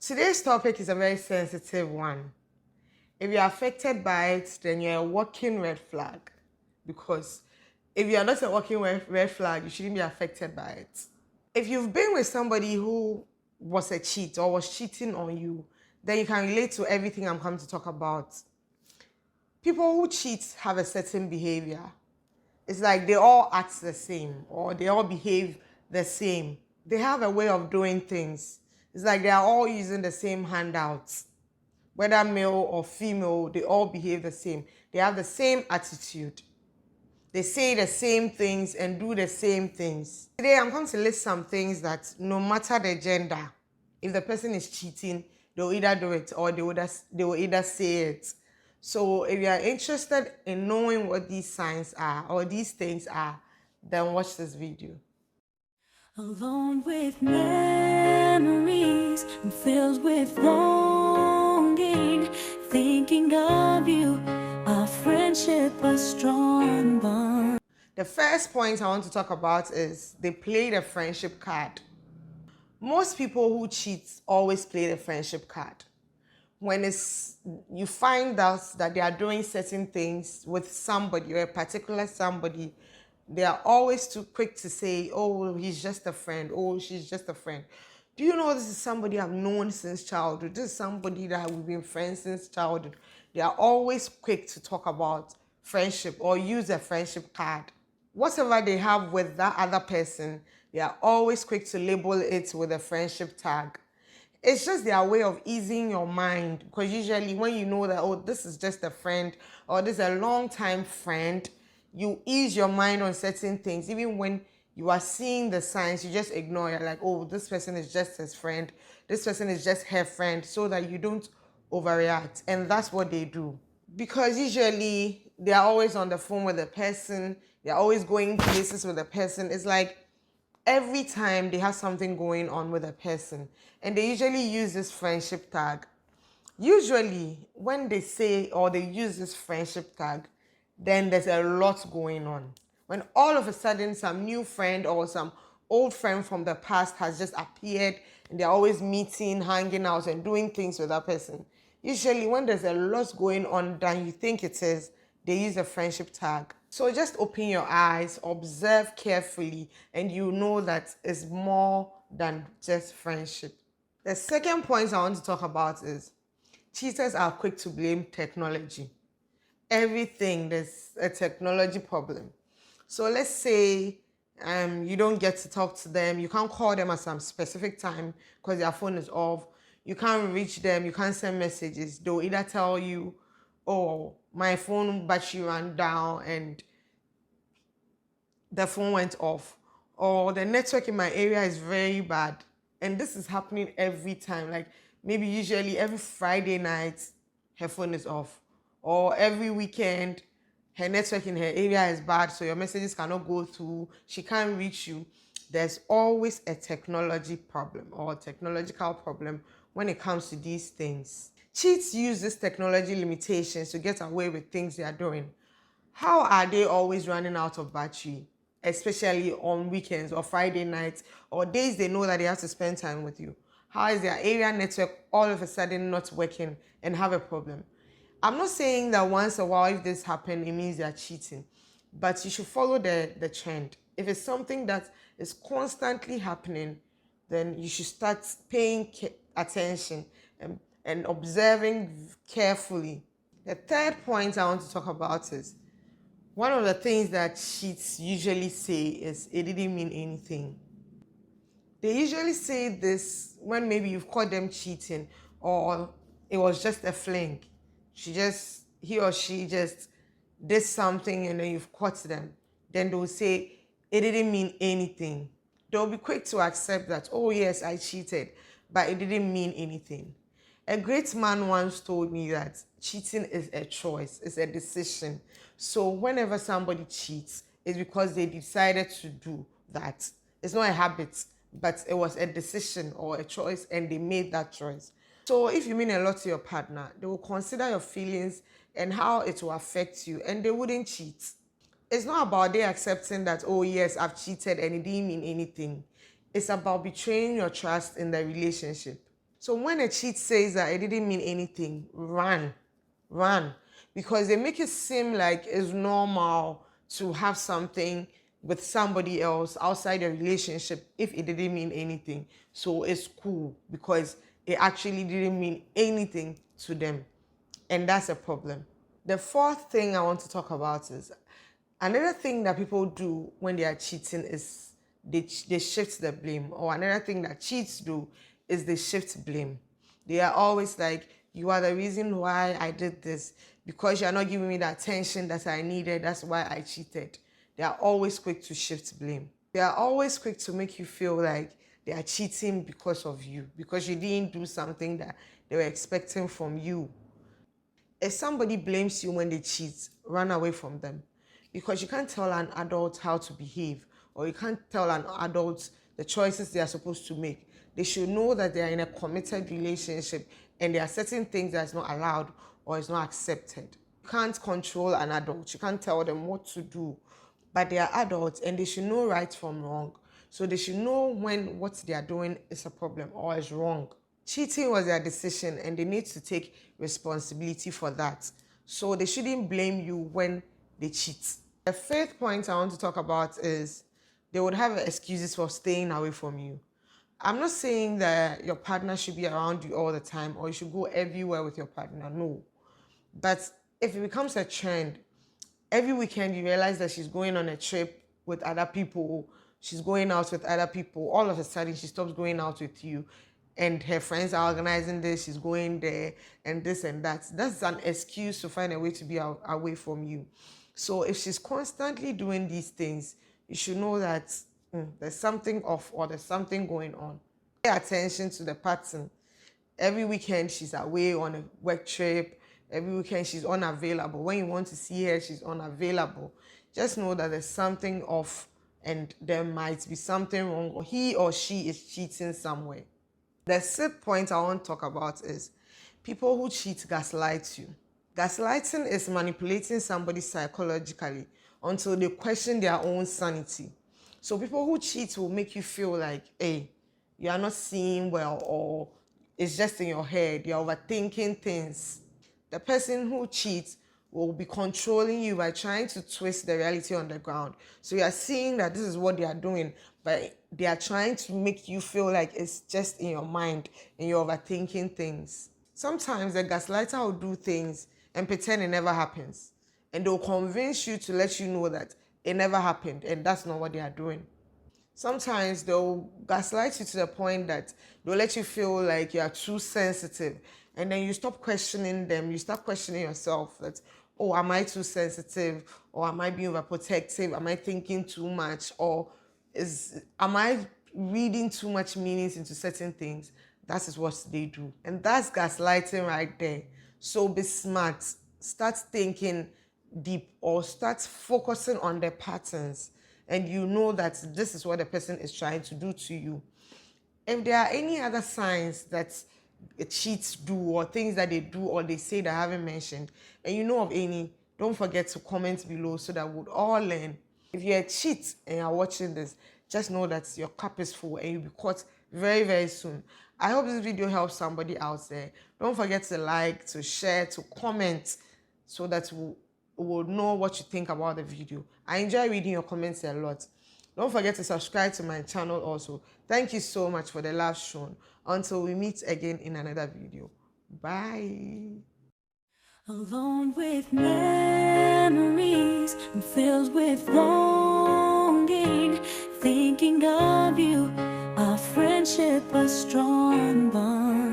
Today's topic is a very sensitive one. If you're affected by it, then you're a walking red flag. Because if you're not a walking red flag, you shouldn't be affected by it. If you've been with somebody who was a cheat or was cheating on you, then you can relate to everything I'm coming to talk about. People who cheat have a certain behavior. It's like they all act the same or they all behave the same. They have a way of doing things. It's like they are all using the same handouts. Whether male or female, they all behave the same. They have the same attitude. They say the same things and do the same things. Today, I'm going to list some things that no matter the gender, if the person is cheating, they'll either do it or they will either say it. So if you are interested in knowing what these signs are or these things are, then watch this video. Alone with memories, I'm filled with longing, thinking of you, our friendship a strong bond. The first point I want to talk about is they play the friendship card. Most people who cheat always play the friendship card. When you find out that they are doing certain things with somebody or a particular somebody, they are always too quick to say, oh, he's just a friend, oh, she's just a friend. Do you know this is somebody I've known since childhood? This is somebody that we've been friends since childhood. They are always quick to talk about friendship or use a friendship card. Whatever they have with that other person, they are always quick to label it with a friendship tag. It's just their way of easing your mind, because usually when you know that, oh, this is just a friend or this is a long-time friend, you ease your mind on certain things. Even when you are seeing the signs, you just ignore. You're like, oh, this person is just his friend. This person is just her friend, so that you don't overreact. And that's what they do. Because usually they are always on the phone with the person. They're always going places with the person. It's like every time they have something going on with a person, and they usually use this friendship tag. Usually when they say or they use this friendship tag, then there's a lot going on. When all of a sudden some new friend or some old friend from the past has just appeared and they're always meeting, hanging out and doing things with that person. Usually when there's a lot going on than you think it is, they use a friendship tag. So just open your eyes, observe carefully, and you know that it's more than just friendship. The second point I want to talk about is cheaters are quick to blame technology. Everything, there's a technology problem. So let's say you don't get to talk to them, you can't call them at some specific time because their phone is off, you can't reach them, you can't send messages. They'll either tell you, oh, my phone battery ran down and the phone went off, or the network in my area is very bad. And this is happening every time. Like maybe usually every Friday night, her phone is off, or every weekend, her network in her area is bad, so your messages cannot go through, she can't reach you. There's always a technology problem or a technological problem when it comes to these things. Cheats use these technology limitations to get away with things they are doing. How are they always running out of battery, especially on weekends or Friday nights or days they know that they have to spend time with you? How is their area network all of a sudden not working and have a problem? I'm not saying that once a while if this happens, it means they're cheating, but you should follow the trend. If it's something that is constantly happening, then you should start paying attention and observing carefully. The third point I want to talk about is one of the things that cheats usually say is it didn't mean anything. They usually say this when maybe you've caught them cheating or it was just a fling. He or she just did something and then you've caught them. Then they'll say it didn't mean anything. They'll be quick to accept that, oh yes, I cheated, but it didn't mean anything. A great man once told me that cheating is a choice, it's a decision. So whenever somebody cheats, it's because they decided to do that. It's not a habit, but it was a decision or a choice and they made that choice. So if you mean a lot to your partner, they will consider your feelings and how it will affect you, and they wouldn't cheat. It's not about they accepting that, oh yes, I've cheated and it didn't mean anything. It's about betraying your trust in the relationship. So when a cheat says that it didn't mean anything, run. Because they make it seem like it's normal to have something with somebody else outside a relationship if it didn't mean anything. So it's cool because it actually didn't mean anything to them. And that's a problem. The fourth thing I want to talk about is another thing that people do when they are cheating is they shift the blame. Or another thing that cheats do is they shift blame. They are always like, you are the reason why I did this. Because you're not giving me the attention that I needed, that's why I cheated. They are always quick to shift blame. They are always quick to make you feel like they are cheating because of you, because you didn't do something that they were expecting from you. If somebody blames you when they cheat, run away from them. Because you can't tell an adult how to behave, or you can't tell an adult the choices they are supposed to make. They should know that they are in a committed relationship and there are certain things that's not allowed or is not accepted. You can't control an adult. You can't tell them what to do. But they are adults and they should know right from wrong. So they should know when what they are doing is a problem or is wrong. Cheating was their decision and they need to take responsibility for that. So they shouldn't blame you when they cheat. The fifth point I want to talk about is they would have excuses for staying away from you. I'm not saying that your partner should be around you all the time or you should go everywhere with your partner. No. But if it becomes a trend, every weekend you realize that she's going on a trip with other people, she's going out with other people, all of a sudden she stops going out with you and her friends are organizing this, she's going there and this and that. That's an excuse to find a way to be away from you. So if she's constantly doing these things, you should know that there's something off or there's something going on. Pay attention to the pattern. Every weekend she's away on a work trip. Every weekend she's unavailable. When you want to see her, she's unavailable. Just know that there's something off and there might be something wrong or he or she is cheating somewhere. The sixth point I want to talk about is people who cheat gaslight you. Gaslighting is manipulating somebody psychologically until they question their own sanity. So people who cheat will make you feel like, hey, you are not seeing well or it's just in your head, you're overthinking things. The person who cheats will be controlling you by trying to twist the reality on the ground. So you are seeing that this is what they are doing, but they are trying to make you feel like it's just in your mind and you're overthinking things. Sometimes the gaslighter will do things and pretend it never happens. And they'll convince you to let you know that it never happened and that's not what they are doing. Sometimes they'll gaslight you to the point that they'll let you feel like you are too sensitive. And then you stop questioning them. You start questioning yourself that, oh, am I too sensitive? Or am I being overprotective? Am I thinking too much? Or am I reading too much meanings into certain things? That is what they do. And that's gaslighting right there. So be smart. Start thinking deep or start focusing on the patterns. And you know that this is what the person is trying to do to you. If there are any other signs that cheats do or things that they do or they say that I haven't mentioned, and you know of any, don't forget to comment below so that we'll all learn. If you're a cheat and you're watching this, just know that your cup is full and you'll be caught very, very soon. I hope this video helps somebody out there. Don't forget to like, to share, to comment so that we'll know what you think about the video. I enjoy reading your comments a lot. Don't forget to subscribe to my channel also. Thank you so much for the love shown. Until we meet again in another video. Bye. Alone with memories, I'm filled with longing, thinking of you, our friendship a strong bond.